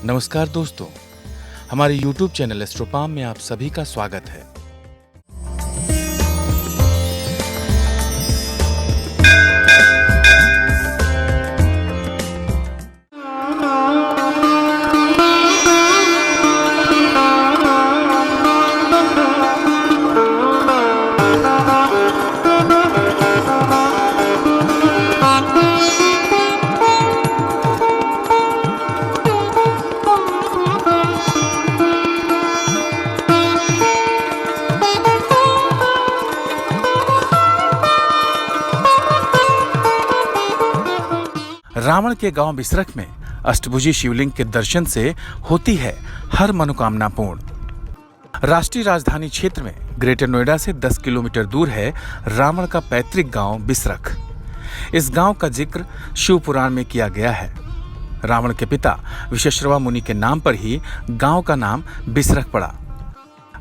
नमस्कार दोस्तों, हमारे YouTube चैनल एस्ट्रोपाम में आप सभी का स्वागत है। रावण के गांव बिसरख में अष्टभुजी शिवलिंग के दर्शन से होती है हर मनोकामना पूर्ण। राष्ट्रीय राजधानी क्षेत्र में ग्रेटर नोएडा से 10 किलोमीटर दूर है रावण का पैतृक गांव बिसरख। इस गांव का जिक्र शिव पुराण में किया गया है। रावण के पिता विश्रवा मुनि के नाम पर ही गांव का नाम बिसरख पड़ा।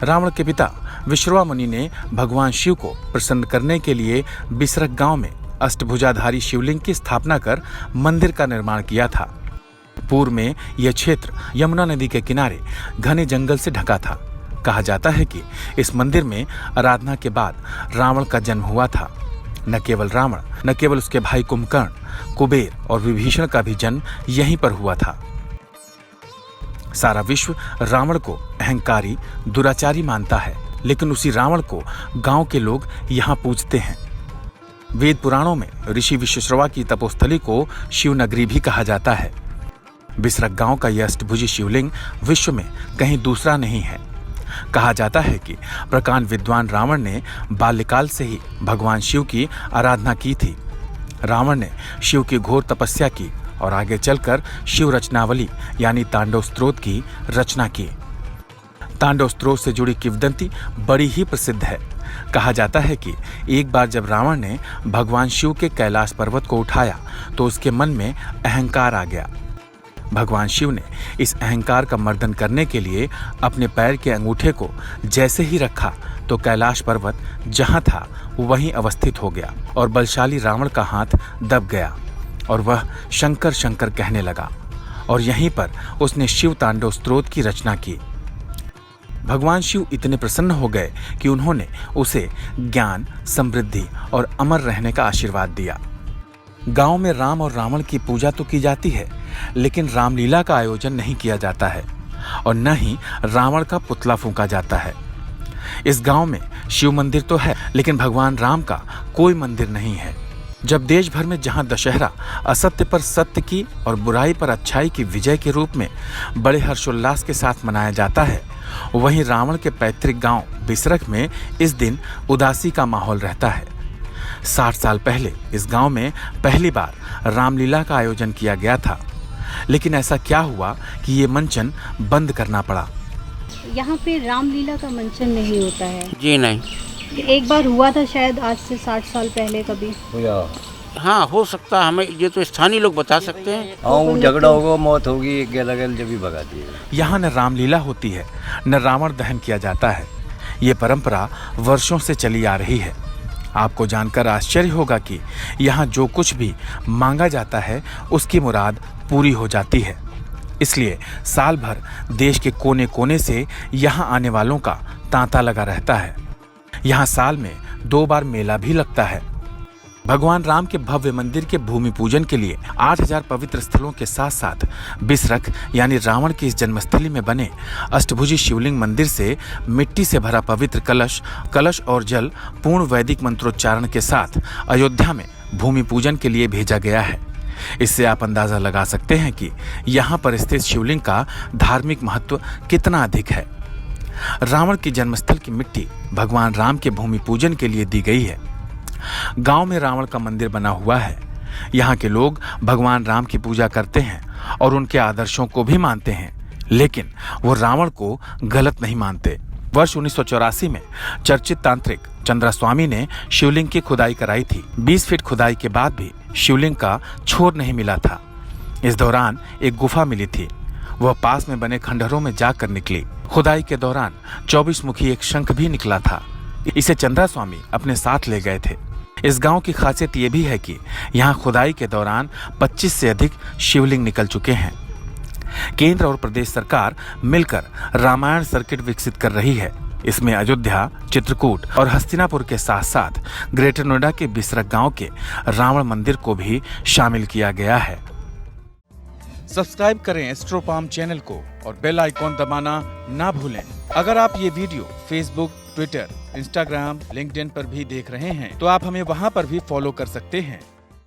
रावण के पिता विश्रवा मुनि ने भगवान शिव को प्रसन्न करने के लिए बिसरख गांव में अष्टभुजाधारी शिवलिंग की स्थापना कर मंदिर का निर्माण किया था। पूर्व में यह क्षेत्र यमुना नदी के किनारे घने जंगल से ढका था। कहा जाता है कि इस मंदिर में आराधना के बाद रावण का जन्म हुआ था। न केवल रावण, न केवल उसके भाई कुंभकर्ण, कुबेर और विभीषण का भी जन्म यहीं पर हुआ था। सारा विश्व रावण को अहंकारी, दुराचारी मानता है, लेकिन उसी रावण को गांव के लोग यहाँ पूजते हैं। वेद पुराणों में ऋषि विश्रवा की तपोस्थली को शिवनगरी भी कहा जाता है। बिसरख गांव का यह अष्टभुजी शिवलिंग विश्व में कहीं दूसरा नहीं है। कहा जाता है कि प्रकांड विद्वान रावण ने बाल्यकाल से ही भगवान शिव की आराधना की थी। रावण ने शिव की घोर तपस्या की और आगे चलकर शिव रचनावली यानी तांडव स्तोत्र की रचना की। तांडव स्तोत्र से जुड़ी किंवदंती बड़ी ही प्रसिद्ध है। कहा जाता है कि एक बार जब रावण ने भगवान शिव के कैलाश पर्वत को उठाया तो उसके मन में अहंकार आ गया। भगवान शिव ने इस अहंकार का मर्दन करने के लिए अपने पैर के अंगूठे को जैसे ही रखा तो कैलाश पर्वत जहां था वहीं अवस्थित हो गया और बलशाली रावण का हाथ दब गया और वह शंकर शंकर कहने लगा और यहीं पर उसने शिव तांडव स्तोत्र की रचना की। भगवान शिव इतने प्रसन्न हो गए कि उन्होंने उसे ज्ञान, समृद्धि और अमर रहने का आशीर्वाद दिया। गांव में राम और रावण की पूजा तो की जाती है, लेकिन रामलीला का आयोजन नहीं किया जाता है और न ही रावण का पुतला फूंका जाता है। इस गांव में शिव मंदिर तो है, लेकिन भगवान राम का कोई मंदिर नहीं है। जब देश भर में जहां दशहरा असत्य पर सत्य की और बुराई पर अच्छाई की विजय के रूप में बड़े हर्षोल्लास के साथ मनाया जाता है, वहीं रावण के पैतृक गांव बिसरख में इस दिन उदासी का माहौल रहता है। 60 साल पहले इस गांव में पहली बार रामलीला का आयोजन किया गया था, लेकिन ऐसा क्या हुआ कि ये मंचन बंद करना पड़ा। यहाँ पे रामलीला का मंचन नहीं होता है? जी नहीं। एक बार हुआ था शायद आज से 60 साल पहले कभी। हाँ, हो सकता है, हमें ये तो स्थानीय लोग बता सकते हैं। हाँ, झगड़ा होगा, मौत होगी, एक गल जब भी भगाती है। यहाँ न रामलीला होती है न रावण दहन किया जाता है। ये परंपरा वर्षों से चली आ रही है। आपको जानकर आश्चर्य होगा कि यहाँ जो कुछ भी मांगा जाता है उसकी मुराद पूरी हो जाती है। इसलिए साल भर देश के कोने कोने से यहाँ आने वालों का तांता लगा रहता है। यहाँ साल में 2 बार मेला भी लगता है। भगवान राम के भव्य मंदिर के भूमि पूजन के लिए 8000 पवित्र स्थलों के साथ साथ बिसरख यानी रावण की इस जन्मस्थली में बने अष्टभुजी शिवलिंग मंदिर से मिट्टी से भरा पवित्र कलश और जल पूर्ण वैदिक मंत्रोच्चारण के साथ अयोध्या में भूमि पूजन के लिए भेजा गया है। इससे आप अंदाजा लगा सकते हैं कि यहाँ पर स्थित शिवलिंग का धार्मिक महत्व कितना अधिक है। रावण की जन्मस्थल की मिट्टी भगवान राम के भूमि पूजन के लिए दी गई है। गांव में रावण का मंदिर बना हुआ है। यहाँ के लोग भगवान राम की पूजा करते हैं और उनके आदर्शों को भी मानते हैं, लेकिन वो रावण को गलत नहीं मानते। वर्ष 1984 में चर्चित तांत्रिक चंद्रास्वामी ने शिवलिंग की खुदाई कराई थी। 20 फीट खुदाई के बाद भी शिवलिंग का छोर नहीं मिला था। इस दौरान एक गुफा मिली थी। वह पास में बने खंडहरों में जाकर निकली। खुदाई के दौरान 24 मुखी एक शंख भी निकला था। इसे चंद्रास्वामी अपने साथ ले गए थे। इस गांव की खासियत ये भी है कि यहाँ खुदाई के दौरान 25 से अधिक शिवलिंग निकल चुके हैं। केंद्र और प्रदेश सरकार मिलकर रामायण सर्किट विकसित कर रही है। इसमें अयोध्या, चित्रकूट और हस्तिनापुर के साथ साथ ग्रेटर नोएडा के बिसरख गांव के रावण मंदिर को भी शामिल किया गया है। सब्सक्राइब करें एस्ट्रोपाम चैनल को और बेल आइकॉन दबाना ना भूलें। अगर आप ये video Facebook, Twitter, Instagram, LinkedIn पर भी देख रहे हैं तो आप हमें वहां पर भी फॉलो कर सकते हैं।